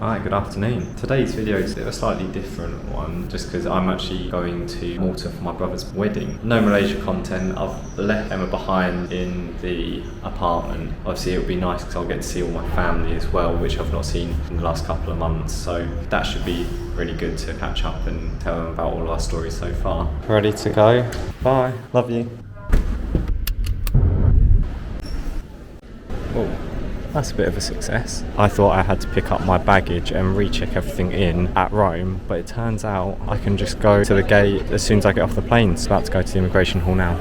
Hi, good afternoon. Today's video is a slightly different one just because I'm actually going to Malta for my brother's wedding. No Malaysia content. I've left Emma behind in the apartment. Obviously it'll be nice because I'll get to see all my family as well, which I've not seen in the last couple of months, so that should be really good to catch up and tell them about all our stories so far. Ready to go? Bye. Love you. Oh. That's a bit of a success. I thought I had to pick up my baggage and recheck everything in at Rome, but it turns out I can just go to the gate as soon as I get off the plane. It's about to go to the immigration hall now.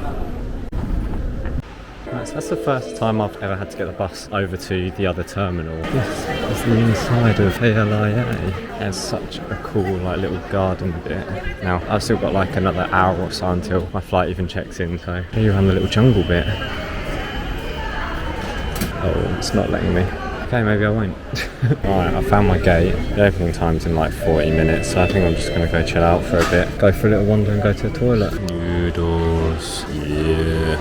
Right, so that's the first time I've ever had to get the bus over to the other terminal. This is the inside of ALIA. There's such a cool little garden bit. Now, I've still got another hour or so until my flight even checks in, so here around the little jungle bit. Oh, it's not letting me. Okay, maybe I won't. Alright, I found my gate. The opening time's in 40 minutes, so I think I'm just going to go chill out for a bit. Go for a little wander and go to the toilet. Noodles, yeah.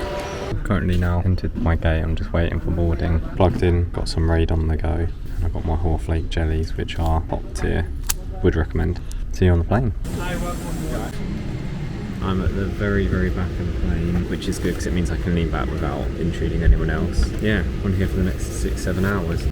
Currently now entered my gate, I'm just waiting for boarding. Plugged in, got some Raid on the go, and I've got my Horflake jellies, which are top tier. Would recommend. See you on the plane. I'm at the very, very back of the plane, which is good because it means I can lean back without intruding anyone else. Yeah, I'm here for the next 6-7 hours.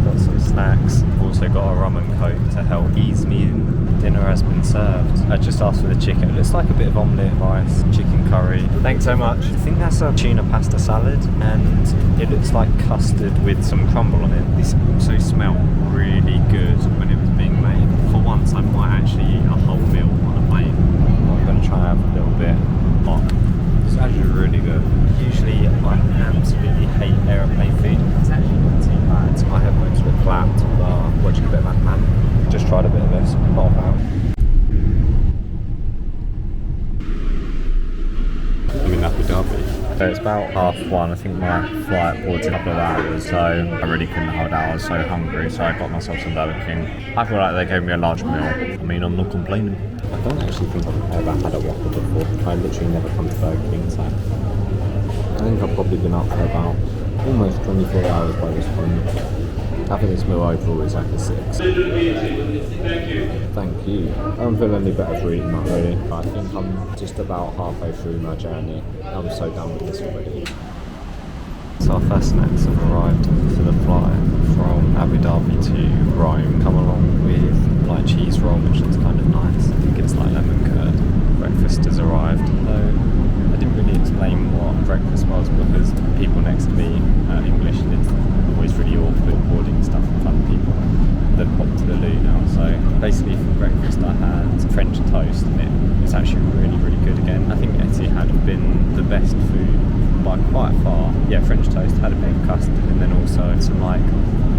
Got some snacks. I've also got a rum and coke to help ease me in. Dinner has been served. I just asked for the chicken. It looks like a bit of omelette, rice, chicken curry. Thanks so much. I think that's a tuna pasta salad, and it looks like custard with some crumble on it. This also smelled really good when it was being made. For once, I might actually eat a whole meal on a plane. I'm going to try and have a little bit hot. It's actually really good. Usually, I absolutely hate aeroplane food. It's actually not too bad. My headphones were clapped while watching a bit of Ant-Man. Just tried a bit of this. Not bad. I'm in Abu Dhabi. So it's about 1:30. I think my flight boards in a couple of hours, so I really couldn't hold out. I was so hungry, so I got myself some Burger King. I feel like they gave me a large meal. I mean, I'm not complaining. I don't actually think I've ever had a Whopper before. I literally never come to Burger King, so I think I've probably been up for about almost 24 hours by this point. I think this meal overall is like a 6. Thank you. I don't feel any better for eating that really. I think I'm just about halfway through my journey. I'm so done with this already. So our first snacks have arrived for the flight from Abu Dhabi to Rome. Come along with cheese roll, which looks kind of nice. I think it's lemon curd. Breakfast has arrived. I didn't really explain what breakfast was because people next to me are English and it's always really awkward boarding stuff in front of people that pop to the loo now. So basically for breakfast I had French toast, and it's actually really, really good again. I think Etihad had been the best food by quite far. Yeah, French toast, had a bit of custard and then also some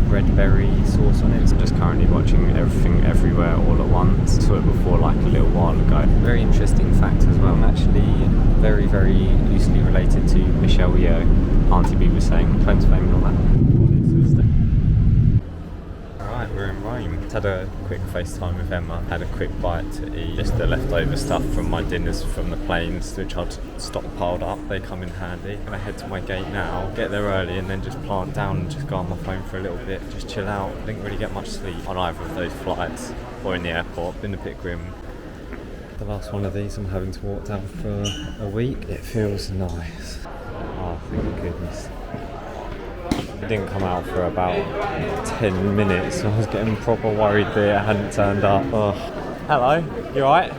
red berry sauce on it. So I'm just currently watching Everything Everywhere All at Once. Saw it before a little while ago. Very interesting fact as well. I'm actually very, very loosely related to Michelle Yeoh. Auntie B was saying, Clones Fame and all that. Alright, we're in Rome. Had a quick FaceTime with Emma, had a quick bite to eat. Just the leftover stuff from my dinners from the planes, which I'd stockpiled up. They come in handy. I'm gonna head to my gate now, get there early and then just plant down and just go on my phone for a little bit, just chill out. I didn't really get much sleep on either of those flights or in the airport. Been a bit grim. The last one of these I'm having to walk down for a week. It feels nice. Oh, thank goodness. It didn't come out for about 10 minutes, so I was getting proper worried that it hadn't turned up. Oh. Hello, you alright?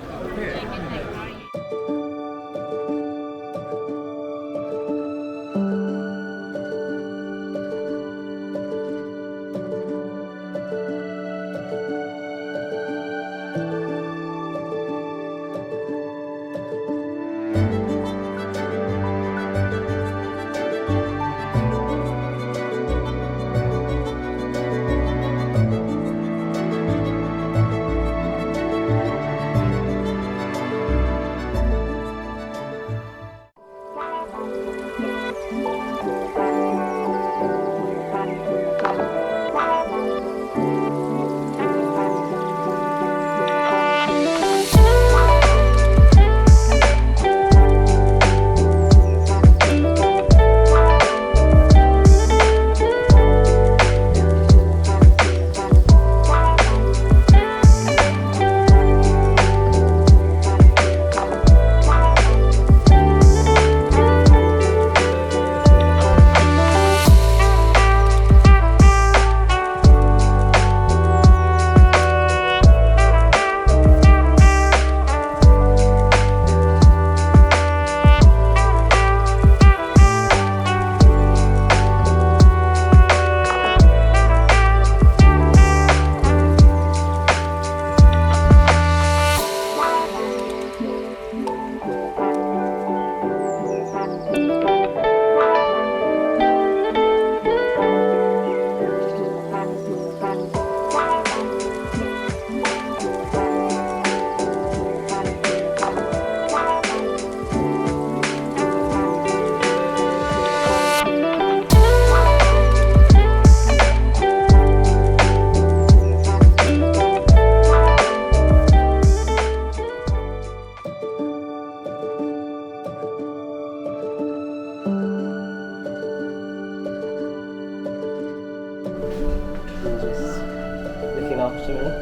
afternoon.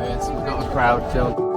Yes, we've got a crowd, John.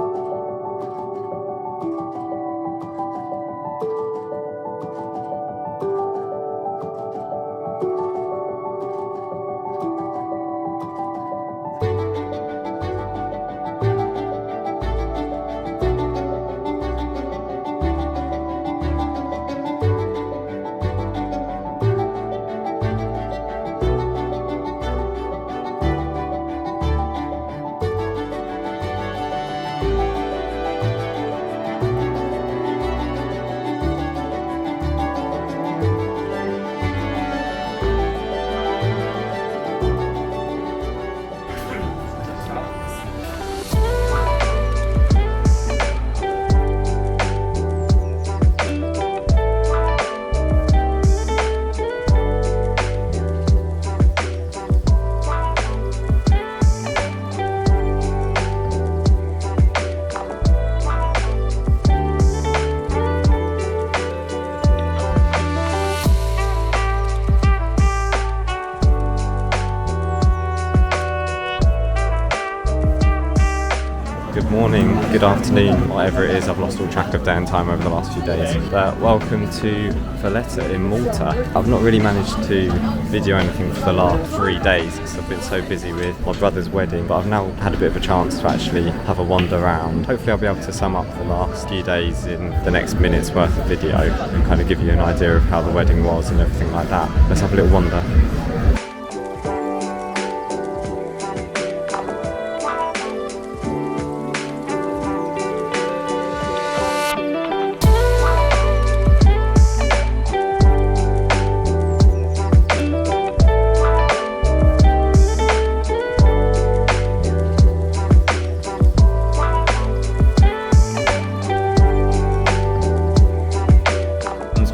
Good morning, good afternoon, whatever it is. I've lost all track of day and time over the last few days. Welcome to Valetta in Malta. I've not really managed to video anything for the last 3 days because I've been so busy with my brother's wedding, but I've now had a bit of a chance to actually have a wander around. Hopefully I'll be able to sum up the last few days in the next minute's worth of video and kind of give you an idea of how the wedding was and everything like that. Let's have a little wander.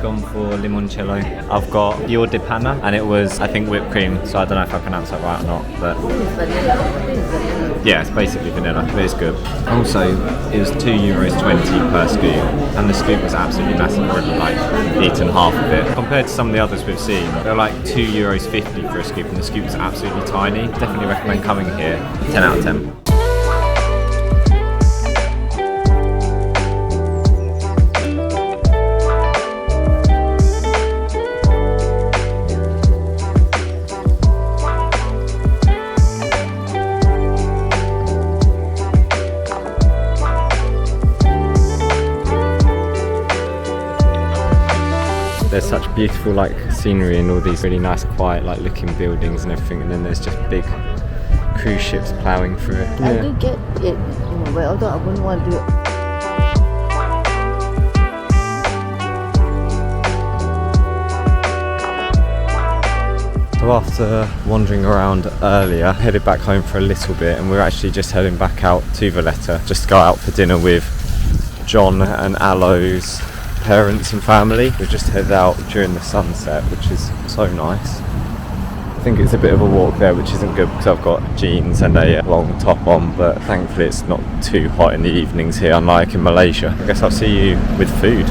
Gone for limoncello. I've got your de panna, and it was, I think, whipped cream, so I don't know if I pronounced that right or not, but yeah, it's basically vanilla, but it's good. Also, it was €2.20 per scoop, and the scoop was absolutely massive. I've already eaten half of it. Compared to some of the others we've seen, they're like €2.50 for a scoop, and the scoop was absolutely tiny. Definitely recommend coming here. 10 out of 10. There's such beautiful scenery and all these really nice quiet looking buildings and everything, and then there's just big cruise ships ploughing through it. I do get it in a way, although I wouldn't want to do it. So after wandering around earlier, headed back home for a little bit, and we're actually just heading back out to Valetta just to go out for dinner with John and Alo's parents and family. We've just headed out during the sunset, which is so nice. I think it's a bit of a walk there, which isn't good because I've got jeans and a long top on, but thankfully it's not too hot in the evenings here, unlike in Malaysia. I guess I'll see you with food.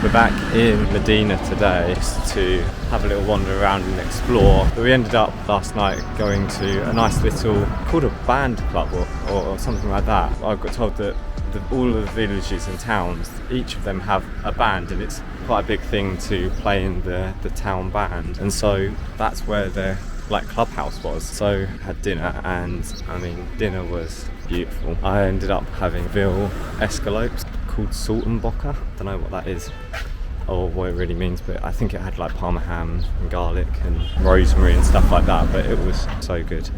We're back in Medina today just to have a little wander around and explore. But we ended up last night going to a nice little, called a band club or something like that. I got told that all of the villages and towns, each of them have a band, and it's quite a big thing to play in the town band. And so that's where the clubhouse was. So had dinner, and I mean dinner was beautiful. I ended up having veal escalopes, called Saltenbocker. Don't know what that is or what it really means, but I think it had like parma ham and garlic and rosemary and stuff like that, but it was so good.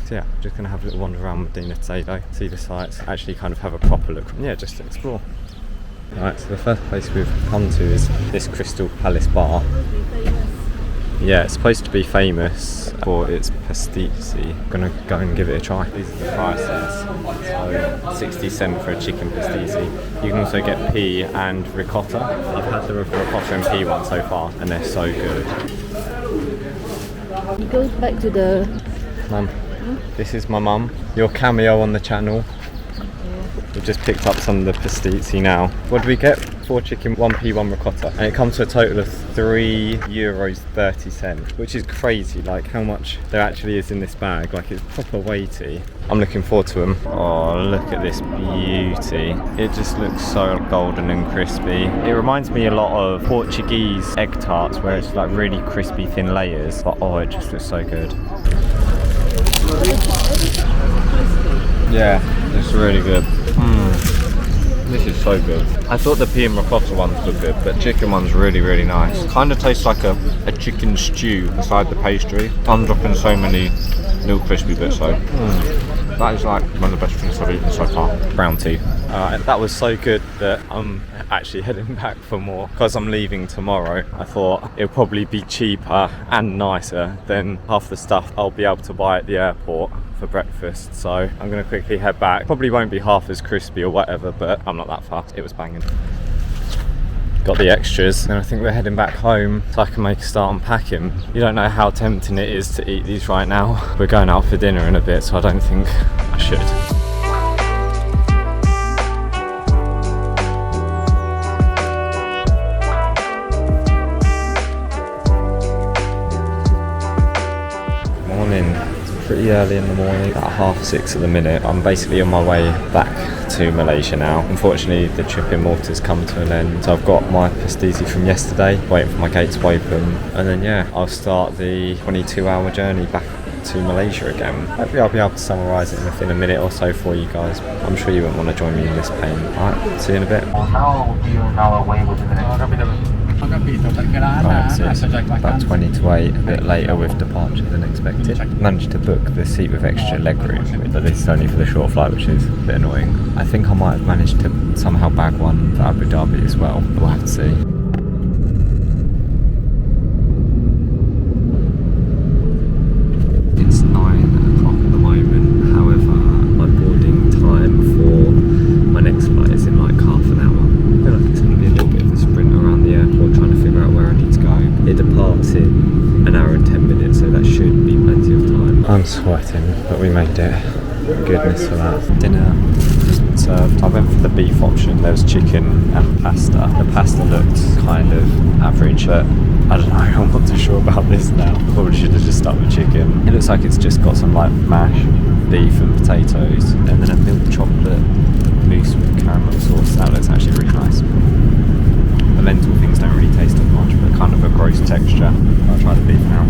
So yeah, just gonna have a little wander around Medina Toledo, see the sights, actually kind of have a proper look, yeah, just to explore. Alright, so the first place we've come to is this Crystal Palace bar. Yeah, it's supposed to be famous for its pasticci. I'm gonna go and give it a try. These are the prices. So 60 cents for a chicken pasticci. You can also get pea and ricotta. I've had the ricotta and pea one so far, and they're so good. It goes back to the... Mum, this is my mum. Your cameo on the channel. We've just picked up some of the pasticci now. What do we get? 4 chicken, 1 pea, 1 ricotta. And it comes to a total of €3.30, which is crazy, like how much there actually is in this bag. Like it's proper weighty. I'm looking forward to them. Oh, look at this beauty. It just looks so golden and crispy. It reminds me a lot of Portuguese egg tarts where it's like really crispy thin layers, but oh, it just looks so good. Yeah, it's really good. This is so good. I thought the pea and ricotta ones looked good, but chicken one's really, really nice. Kind of tastes like a chicken stew inside the pastry. I'm dropping so many little crispy bits though. That is like one of the best things I've eaten so far. Brown tea. That was so good that I'm actually heading back for more because I'm leaving tomorrow. I thought it'll probably be cheaper and nicer than half the stuff I'll be able to buy at the airport for breakfast, so I'm going to quickly head back. Probably won't be half as crispy or whatever, but I'm not that fast. It was banging. Got the extras, and I think we're heading back home so I can make a start unpacking. You don't know how tempting it is to eat these right now. We're going out for dinner in a bit, so I don't think I should. Pretty early in the morning, about 6:30 at the minute. I'm basically on my way back to Malaysia now. Unfortunately, the trip in Malta's come to an end, so I've got my pasticci from yesterday, waiting for my gate to open, and then yeah, I'll start the 22-hour journey back to Malaysia again. Hopefully I'll be able to summarise it within a minute or so for you guys. I'm sure you won't want to join me in this pain. Alright, see you in a bit. Now you're on our way within the next Right, so it's about 20 to 8, a bit later with departure than expected. Managed to book the seat with extra legroom, but this is only for the short flight, which is a bit annoying. I think I might have managed to somehow bag one for Abu Dhabi as well, but we'll have to see. It's 9 o'clock at the moment, however, my boarding time for my next flight is in like half an hour. I feel like it's going to be a little bit of a sprint around the airport trying to figure out where I need to go. It departs in an hour and 10 minutes, so that should be plenty of time. I'm sweating, but we made it. Goodness for that. Dinner just been served. I went for the beef option. There was chicken and pasta. The pasta looked kind of average, but I don't know, I'm not too sure about this now. Probably should have just stuck with chicken. It looks like it's just got some like mash, beef and potatoes, and then a milk chocolate mousse with caramel sauce. That looks actually really nice. The lentil things don't really taste as much, but kind of a gross texture. I'll try the beef now.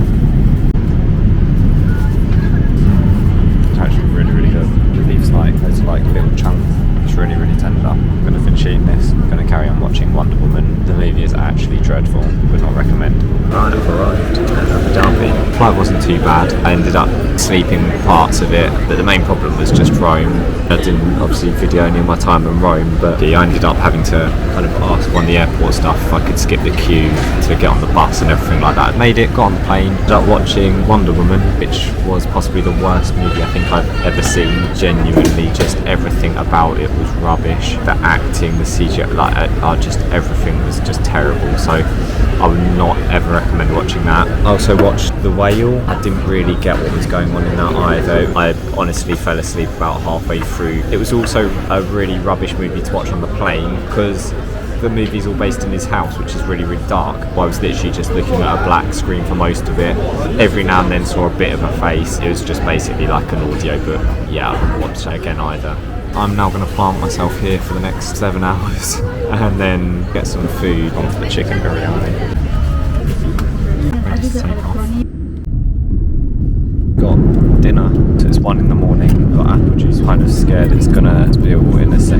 It's actually really, really good. The beef's like, it's like little chunks. It's really, really tender. I'm going to finish eating this. I'm going to carry on watching Wonder Woman. The movie is actually dreadful. Would not recommend. Right, I've arrived at Abu Dhabi. The flight wasn't too bad. I ended up sleeping parts of it, but the main problem was just Rome. I didn't obviously video any of my time in Rome, but I ended up having to kind of ask on the airport stuff if I could skip the queue to get on the bus and everything like that. Made it, got on the plane, ended up watching Wonder Woman, which was possibly the worst movie I think I've ever seen. Genuinely, just everything about it was rubbish. The acting, the CGI, just everything was just terrible. So I would not ever recommend watching that. I also watched The Whale. I didn't really get what was going on in that either. I honestly fell asleep about halfway through. It was also a really rubbish movie to watch on the plane because the movie's all based in his house, which is really, really dark. I was literally just looking at a black screen for most of it. Every now and then saw a bit of a face. It was just basically like an audio book. Yeah, I wouldn't watch it again either. I'm now going to plant myself here for the next 7 hours and then get some food on for the chicken biryani. Ready to take off. Got dinner, so it's 1 in the morning. Got apple juice, kind of scared it's going to spill in a second.